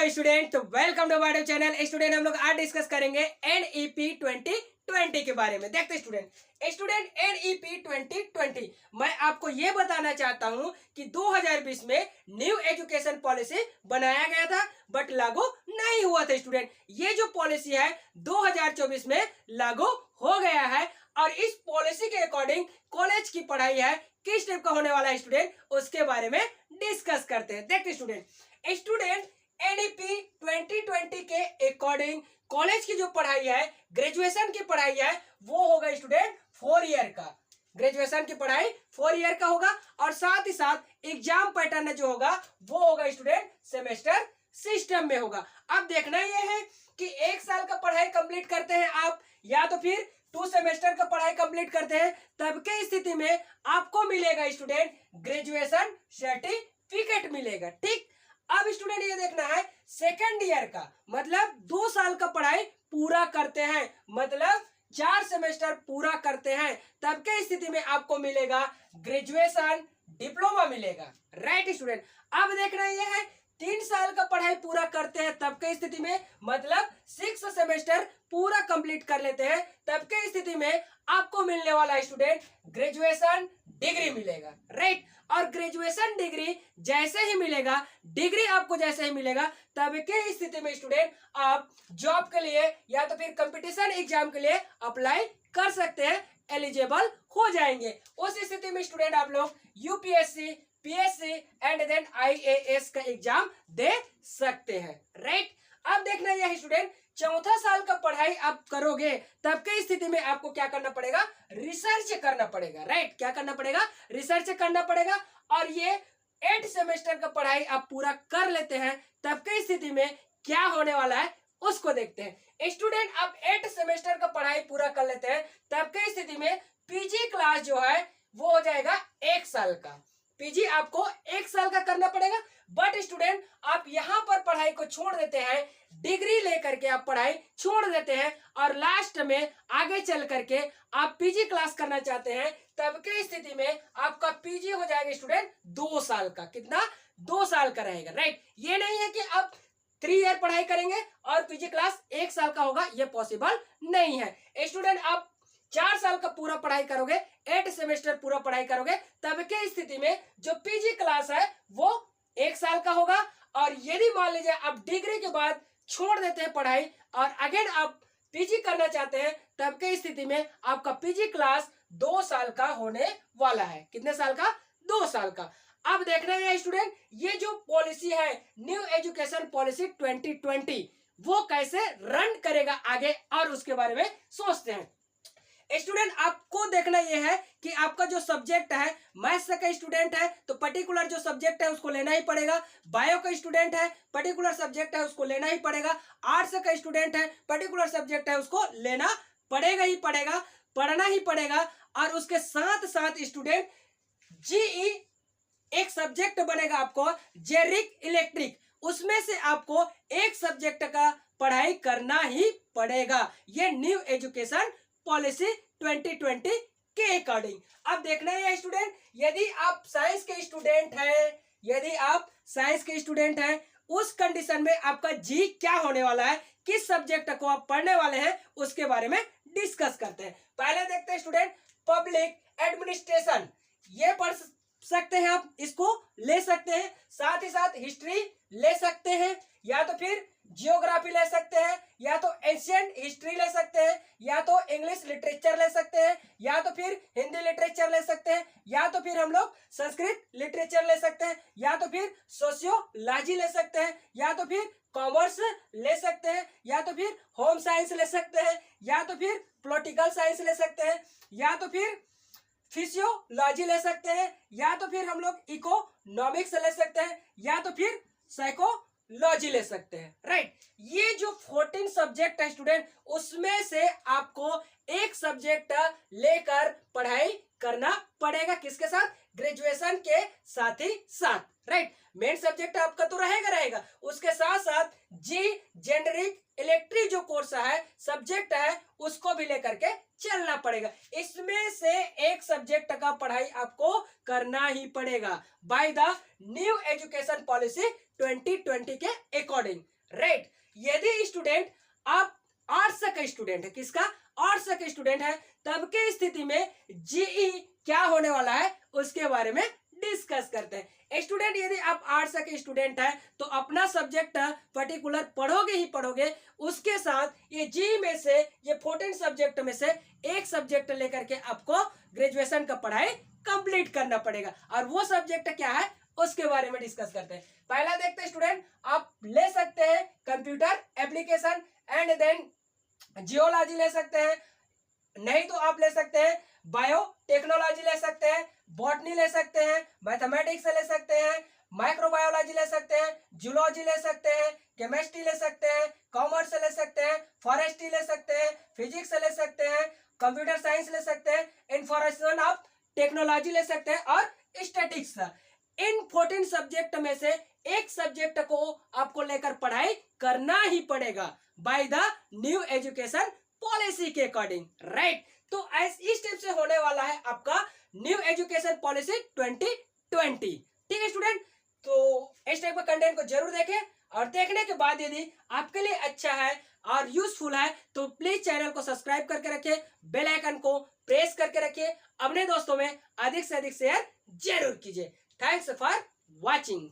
Student, welcome to my channel. Student, हम लोग आज डिस्कस करेंगे एनईपी 2020 के बारे में। देखते स्टूडेंट एनईपी 2020 मैं आपको ये बताना चाहता हूँ कि 2020 में न्यू एजुकेशन पॉलिसी बनाया गया था बट लागू नहीं हुआ था। स्टूडेंट, ये जो पॉलिसी है 2024 में लागू हो गया है और इस पॉलिसी के अकॉर्डिंग कॉलेज की पढ़ाई है किस टाइप का होने वाला है स्टूडेंट, उसके बारे में डिस्कस करते हैं। देखते स्टूडेंट एनईपी 2020 के अकॉर्डिंग कॉलेज की जो पढ़ाई है, ग्रेजुएशन की पढ़ाई है, वो होगा स्टूडेंट 4 ईयर का। ग्रेजुएशन की पढ़ाई 4 ईयर का होगा और साथ ही साथ एग्जाम पैटर्न जो होगा वो होगा स्टूडेंट सेमेस्टर सिस्टम में होगा। अब देखना यह है कि 1 साल का पढ़ाई कंप्लीट करते हैं आप या तो फिर 2 सेमेस्टर का पढ़ाई कंप्लीट करते हैं, तब के स्थिति में आपको मिलेगा स्टूडेंट ग्रेजुएशन सर्टिफिकेट मिलेगा। ठीक, अब स्टूडेंट ये देखना है सेकेंड ईयर का मतलब 2 साल का पढ़ाई पूरा करते हैं, मतलब 4 सेमेस्टर पूरा करते हैं, तब के स्थिति में आपको मिलेगा ग्रेजुएशन डिप्लोमा मिलेगा। राइट स्टूडेंट, अब देखना ये है 3 साल का पढ़ाई पूरा करते हैं तब के स्थिति में, मतलब 6 सेमेस्टर पूरा कंप्लीट कर लेते हैं, तब के स्थिति में आपको मिलने वाला स्टूडेंट ग्रेजुएशन डिग्री मिलेगा। राइट, और ग्रेजुएशन डिग्री जैसे ही मिलेगा, डिग्री आपको जैसे ही मिलेगा, तब के स्थिति में स्टूडेंट आप जॉब के लिए या तो फिर कंपटीशन एग्जाम के लिए अप्लाई कर सकते हैं, एलिजिबल हो जाएंगे। उस स्थिति में स्टूडेंट आप लोग UPSC, PSC and then IAS का एग्जाम दे सकते हैं। राइट, अब देखना यह स्टूडेंट 4था साल का पढ़ाई आप करोगे तब के स्थिति में आपको क्या करना पड़ेगा, रिसर्च करना पड़ेगा। राइट, क्या करना पड़ेगा, रिसर्च करना पड़ेगा। और ये 8 सेमेस्टर का पढ़ाई आप पूरा कर लेते हैं तब के स्थिति में क्या होने वाला है उसको देखते हैं। स्टूडेंट, आप 8 सेमेस्टर का पढ़ाई पूरा कर लेते हैं तब के स्थिति में पीजी क्लास जो है वो हो जाएगा 1 साल का। पीजी आपको 1 साल का करना पड़ेगा, बट स्टूडेंट आप यहाँ पर पढ़ाई को छोड़ देते हैं, डिग्री लेकर के आप पढ़ाई छोड़ देते हैं और लास्ट में आगे चल करके आप पीजी क्लास करना चाहते हैं, तब के स्थिति में आपका पीजी हो जाएगा स्टूडेंट 2 साल का। कितना, 2 साल का रहेगा। राइट, ये नहीं है कि आप 3 ईयर पढ़ाई करेंगे और पीजी क्लास 1 साल का होगा, ये पॉसिबल नहीं है। स्टूडेंट, आप 4 साल का पूरा पढ़ाई करोगे, 8 सेमेस्टर पूरा पढ़ाई करोगे, तब के स्थिति में जो पीजी क्लास है वो 1 साल का होगा। और यदि मान लीजिए आप डिग्री के बाद छोड़ देते हैं पढ़ाई और अगेन आप पीजी करना चाहते हैं, तब के स्थिति में आपका पीजी क्लास 2 साल का होने वाला है। कितने साल का, 2 साल का। अब देखना है स्टूडेंट ये जो पॉलिसी है न्यू एजुकेशन पॉलिसी 2020 वो कैसे रन करेगा आगे, और उसके बारे में सोचते हैं। स्टूडेंट, आपको देखना यह है कि आपका जो सब्जेक्ट है मैथ्स का स्टूडेंट है तो पर्टिकुलर जो सब्जेक्ट है उसको लेना ही पड़ेगा। बायो का स्टूडेंट है, पर्टिकुलर सब्जेक्ट है उसको लेना ही पड़ेगा। आर्ट्स का स्टूडेंट है, पर्टिकुलर सब्जेक्ट है उसको लेना पड़ेगा ही पड़ेगा, पढ़ना ही पड़ेगा। और उसके साथ साथ स्टूडेंट जीई एक सब्जेक्ट बनेगा आपको, जेरिक इलेक्ट्रिक, उसमें से आपको एक सब्जेक्ट का पढ़ाई करना ही पड़ेगा। ये न्यू एजुकेशन पॉलिसी 2020 के अकॉर्डिंग। अब देखना है स्टूडेंट यदि आप साइंस के स्टूडेंट हैं, यदि आप साइंस के स्टूडेंट हैं, उस कंडीशन में आपका जी क्या होने वाला है, किस सब्जेक्ट को आप पढ़ने वाले हैं, उसके बारे में डिस्कस करते हैं। पहले देखते हैं स्टूडेंट पब्लिक एडमिनिस्ट्रेशन, ये पढ़ सकते हैं आप, इसको ले सकते हैं। साथ ही साथ हिस्ट्री ले सकते हैं, या तो फिर जियोग्राफी ले सकते हैं, या तो एशियन हिस्ट्री ले सकते हैं, या तो इंग्लिश लिटरेचर ले सकते हैं, या तो फिर हिंदी लिटरेचर ले सकते हैं, या तो फिर हम लोग संस्कृत लिटरेचर ले सकते हैं, या तो फिर सोशियोलॉजी ले सकते हैं, या तो फिर कॉमर्स ले सकते हैं, या तो फिर होम साइंस ले सकते हैं, या तो फिर पॉलिटिकल साइंस ले सकते हैं, या तो फिर फिजियोलॉजी ले सकते हैं, या तो फिर हम लोग इकोनॉमिक्स ले सकते हैं, या तो फिर साइकोलॉजी ले सकते हैं। राइट, ये जो 14 सब्जेक्ट है स्टूडेंट, उसमें से आपको एक सब्जेक्ट लेकर पढ़ाई करना पड़ेगा। किसके साथ, ग्रेजुएशन के साथ ही साथ। राइट, मेन सब्जेक्ट आपका तो रहेगा, उसके साथ साथ जी जेनरिक इलेक्ट्रिक जो कोर्स है, सब्जेक्ट है, उसको भी लेकर के चलना पड़ेगा। इसमें से एक सब्जेक्ट का पढ़ाई आपको करना ही पड़ेगा by the new education policy 2020 के अकॉर्डिंग, राइट। यदि स्टूडेंट आप आर्ट्स का स्टूडेंट है, किसका, आर्ट्स का स्टूडेंट है, तब के स्थिति में जीई क्या होने वाला है उसके बारे में डिस्कस करते हैं। स्टूडेंट यदि आप आर्ट्स के स्टूडेंट है तो अपना सब्जेक्ट पर्टिकुलर पढ़ोगे ही पढ़ोगे, उसके साथ ये जी में से, ये 14 सब्जेक्ट में से एक सब्जेक्ट लेकर के आपको ग्रेजुएशन का पढ़ाई कंप्लीट करना पड़ेगा। और वो सब्जेक्ट क्या है उसके बारे में डिस्कस करते हैं। पहला देखते हैं स्टूडेंट, आप ले सकते हैं computer application and then geology ले सकते हैं, नहीं तो आप ले सकते हैं बायो टेक्नोलॉजी ले सकते हैं, बॉटनी ले सकते हैं, मैथमेटिक्स ले सकते हैं, माइक्रोबायोलॉजी ले सकते हैं, जूलॉजी ले सकते हैं, केमिस्ट्री ले सकते हैं, कॉमर्स ले सकते हैं, फॉरेस्ट्री ले सकते हैं, फिजिक्स ले सकते हैं, कंप्यूटर साइंस ले सकते हैं, इंफॉर्मेशन ऑफ टेक्नोलॉजी ले सकते हैं और स्टैटिक्स। इन 14 सब्जेक्ट में से एक सब्जेक्ट को आपको लेकर पढ़ाई करना ही पड़ेगा by the new education policy के अकॉर्डिंग, राइट। तो इस टाइप से होने वाला है आपका न्यू एजुकेशन पॉलिसी 2020, ठीक है स्टूडेंट। तो इस टाइप का कंटेंट को जरूर देखें और देखने के बाद यदि आपके लिए अच्छा है और यूजफुल है तो प्लीज चैनल को सब्सक्राइब करके रखिए, बेल आइकन को प्रेस करके रखिए, अपने दोस्तों में अधिक से अधिक शेयर जरूर कीजिए। Thanks for watching.